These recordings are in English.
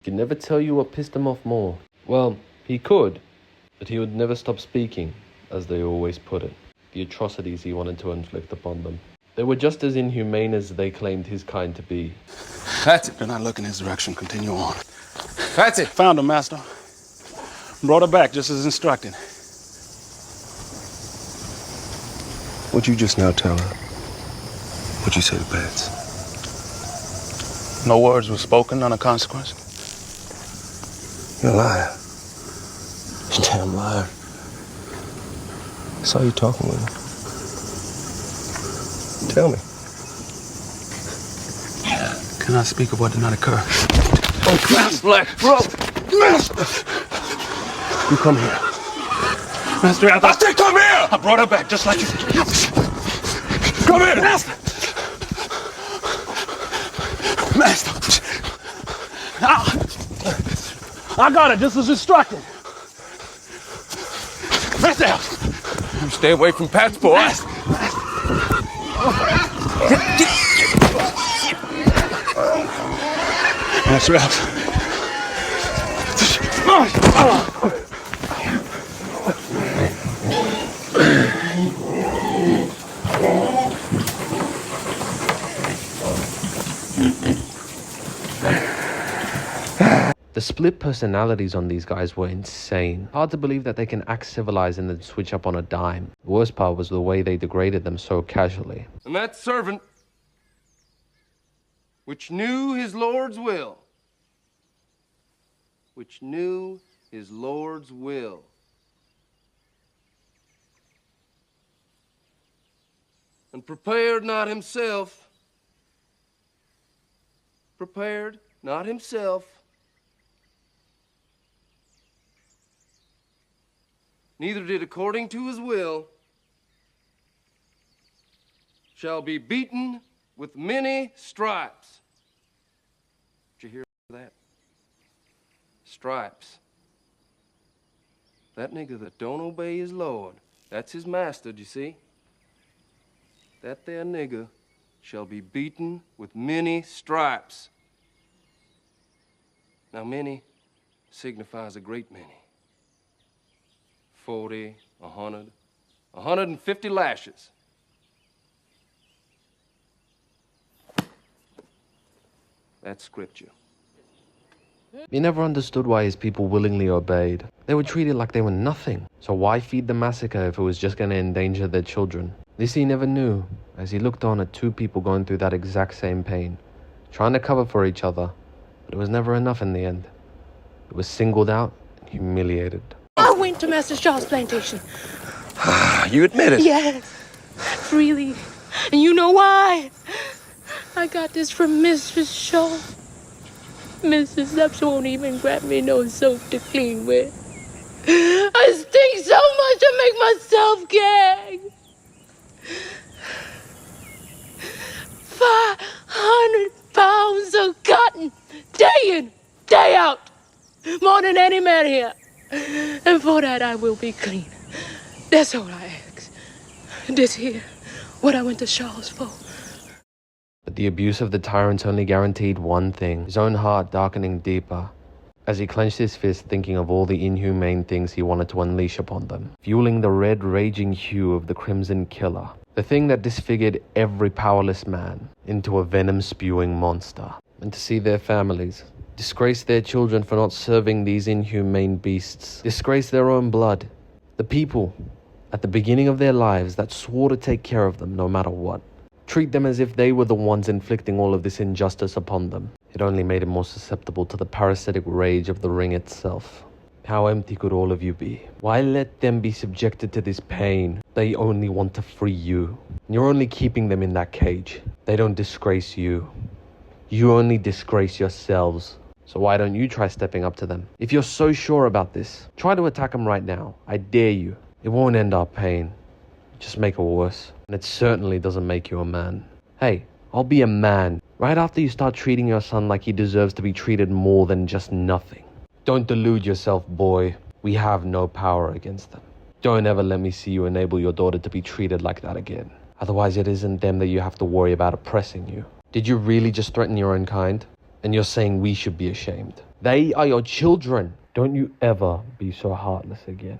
He could never tell you what pissed him off more. Well, he could, but he would never stop speaking, as they always put it. The atrocities he wanted to inflict upon them. They were just as inhumane as they claimed his kind to be. That's it. Do not look in his direction. Continue on. That's it. Found her, Master. Brought her back just as instructed. What'd you just now tell her? What'd you say to Bats? No words were spoken, none of consequence. You're a liar. You damn liar. I saw you talking with her. Tell me. Can I speak of what did not occur? Oh, Master Black, bro! Master! You come here. Master, I said come here! I brought her back just like you said. Come here! Master! Master! I got it just as instructed. Master! You stay away from Pat's boy. Master out. The split personalities on these guys were insane. Hard to believe that they can act civilized and then switch up on a dime. The worst part was the way they degraded them so casually. And that servant, which knew his Lord's will, and prepared not himself, neither did according to his will, shall be beaten with many stripes. Did you hear that? Stripes. That nigga that don't obey his Lord, that's his master, do you see? That there nigga shall be beaten with many stripes. Now many signifies a great many. 40, 100, 150 lashes. That's scripture. He never understood why his people willingly obeyed. They were treated like they were nothing. So why feed the massacre if it was just going to endanger their children? This he never knew, as he looked on at two people going through that exact same pain, trying to cover for each other, but it was never enough in the end. It was singled out and humiliated. I went to Master Shaw's plantation. You admit it? Yes, freely. And you know why? I got this from Mrs. Shaw. Mrs. Epps won't even grab me no soap to clean with. I stink so much to make myself gag. 500 pounds of cotton, day in, day out. More than any man here. And for that I will be clean. That's all I ask. This here, what I went to Shaw's for. But the abuse of the tyrants only guaranteed one thing, his own heart darkening deeper, as he clenched his fist thinking of all the inhumane things he wanted to unleash upon them, fueling the red raging hue of the Crimson Killer, the thing that disfigured every powerless man into a venom-spewing monster. And to see their families, disgrace their children for not serving these inhumane beasts, disgrace their own blood, the people at the beginning of their lives that swore to take care of them no matter what. Treat them as if they were the ones inflicting all of this injustice upon them. It only made him more susceptible to the parasitic rage of the ring itself. How empty could all of you be? Why let them be subjected to this pain? They only want to free you. You're only keeping them in that cage. They don't disgrace you. You only disgrace yourselves. So why don't you try stepping up to them? If you're so sure about this, try to attack them right now. I dare you. It won't end our pain. Just make it worse. And it certainly doesn't make you a man. Hey, I'll be a man right after you start treating your son like he deserves to be treated more than just nothing. Don't delude yourself, boy. We have no power against them. Don't ever let me see you enable your daughter to be treated like that again. Otherwise, it isn't them that you have to worry about oppressing you. Did you really just threaten your own kind? And you're saying we should be ashamed? They are your children. Don't you ever be so heartless again.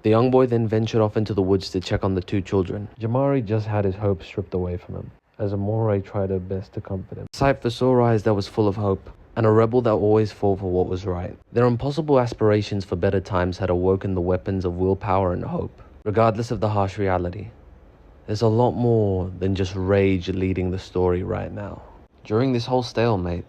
The young boy then ventured off into the woods to check on the two children. Jamari just had his hope stripped away from him, as Amore tried her best to comfort him. A sight for sore eyes that was full of hope, and a rebel that always fought for what was right. Their impossible aspirations for better times had awoken the weapons of willpower and hope. Regardless of the harsh reality, there's a lot more than just rage leading the story right now. During this whole stalemate,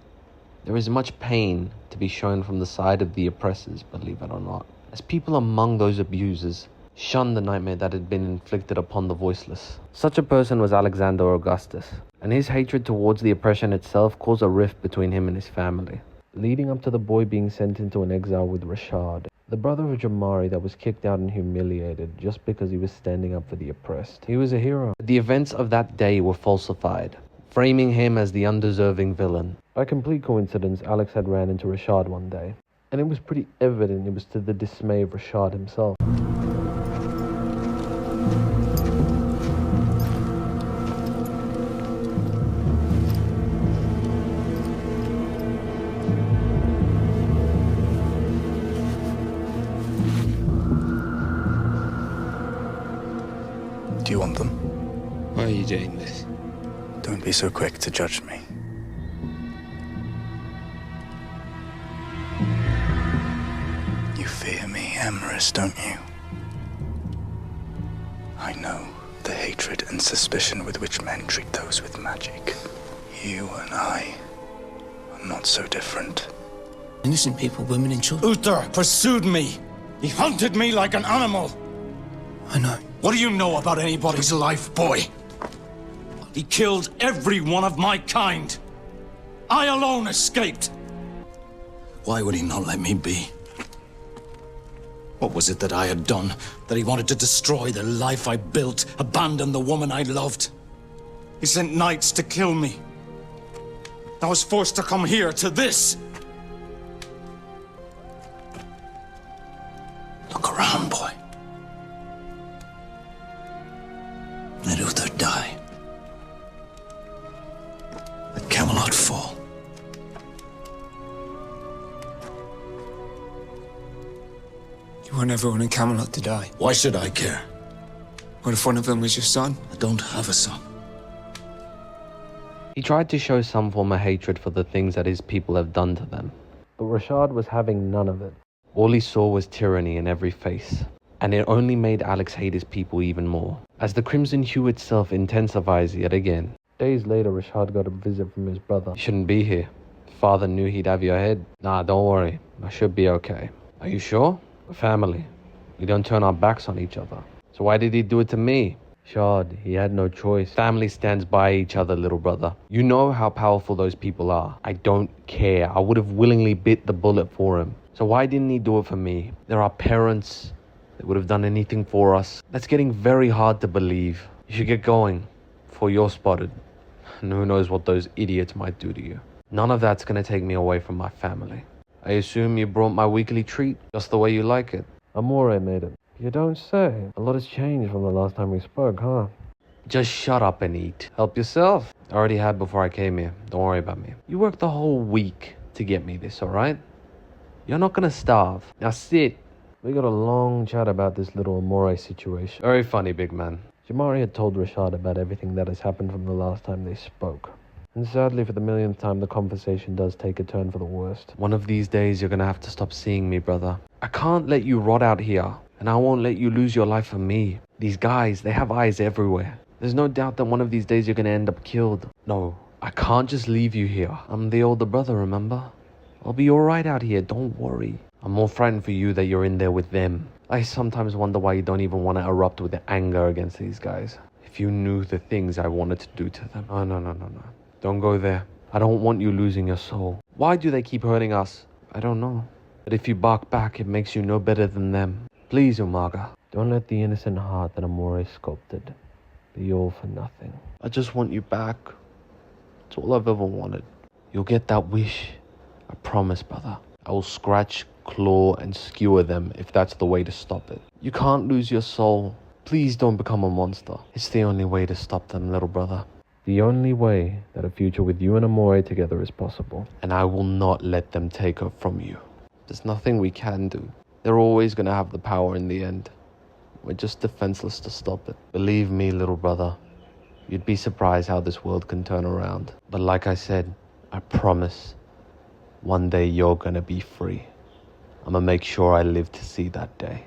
there is much pain to be shown from the side of the oppressors, believe it or not, as people among those abusers shunned the nightmare that had been inflicted upon the voiceless. Such a person was Alexander Augustus, and his hatred towards the oppression itself caused a rift between him and his family, leading up to the boy being sent into an exile with Rashad, the brother of Jamari that was kicked out and humiliated just because he was standing up for the oppressed. He was a hero. The events of that day were falsified, framing him as the undeserving villain. By complete coincidence, Alex had ran into Rashad one day, and it was pretty evident it was to the dismay of Rashad himself. Do you want them? Why are you doing this? Don't be so quick to judge me. You fear me, Amaris, don't you? I know the hatred and suspicion with which men treat those with magic. You and I are not so different. Innocent people, women and children. Uther pursued me. He hunted me like an animal. I know. What do you know about anybody's life, boy? He killed every one of my kind. I alone escaped. Why would he not let me be? What was it that I had done that he wanted to destroy the life I built, abandon the woman I loved? He sent knights to kill me. I was forced to come here, to this. Look around, boy. Let Uther die. Let Camelot fall. You want everyone in Camelot to die. Why should I care? What if one of them was your son? I don't have a son. He tried to show some form of hatred for the things that his people have done to them, but Rashad was having none of it. All he saw was tyranny in every face, and it only made Alex hate his people even more, as the crimson hue itself intensifies yet again. Days later, Rashad got a visit from his brother. You shouldn't be here. Father knew he'd have your head. Nah, don't worry. I should be okay. Are you sure? We're family. We don't turn our backs on each other. So why did he do it to me? Shard, he had no choice. Family stands by each other, little brother. You know how powerful those people are. I don't care. I would have willingly bit the bullet for him. So why didn't he do it for me? There are parents that would have done anything for us. That's getting very hard to believe. You should get going before you're spotted. And who knows what those idiots might do to you. None of that's gonna take me away from my family. I assume you brought my weekly treat just the way you like it. Amore made it. You don't say. A lot has changed from the last time we spoke, huh? Just shut up and eat. Help yourself. I already had before I came here. Don't worry about me. You worked the whole week to get me this, alright? You're not gonna starve. Now sit. We got a long chat about this little Amore situation. Very funny, big man. Jamari had told Rashad about everything that has happened from the last time they spoke. And sadly, for the millionth time, the conversation does take a turn for the worst. One of these days, you're gonna have to stop seeing me, brother. I can't let you rot out here, and I won't let you lose your life for me. These guys, they have eyes everywhere. There's no doubt that one of these days you're gonna end up killed. No, I can't just leave you here. I'm the older brother, remember? I'll be alright out here, don't worry. I'm more frightened for you that you're in there with them. I sometimes wonder why you don't even want to erupt with anger against these guys. If you knew the things I wanted to do to them. Oh, no. Don't go there. I don't want you losing your soul. Why do they keep hurting us? I don't know. But if you bark back, it makes you no better than them. Please, Umaga. Don't let the innocent heart that Amore sculpted be all for nothing. I just want you back. It's all I've ever wanted. You'll get that wish. I promise, brother. I will scratch, claw, and skewer them if that's the way to stop it. You can't lose your soul. Please don't become a monster. It's the only way to stop them, little brother. The only way that a future with you and Amore together is possible. And I will not let them take her from you. There's nothing we can do. They're always going to have the power in the end. We're just defenseless to stop it. Believe me, little brother, you'd be surprised how this world can turn around. But like I said, I promise, one day you're gonna be free. I'm gonna make sure I live to see that day.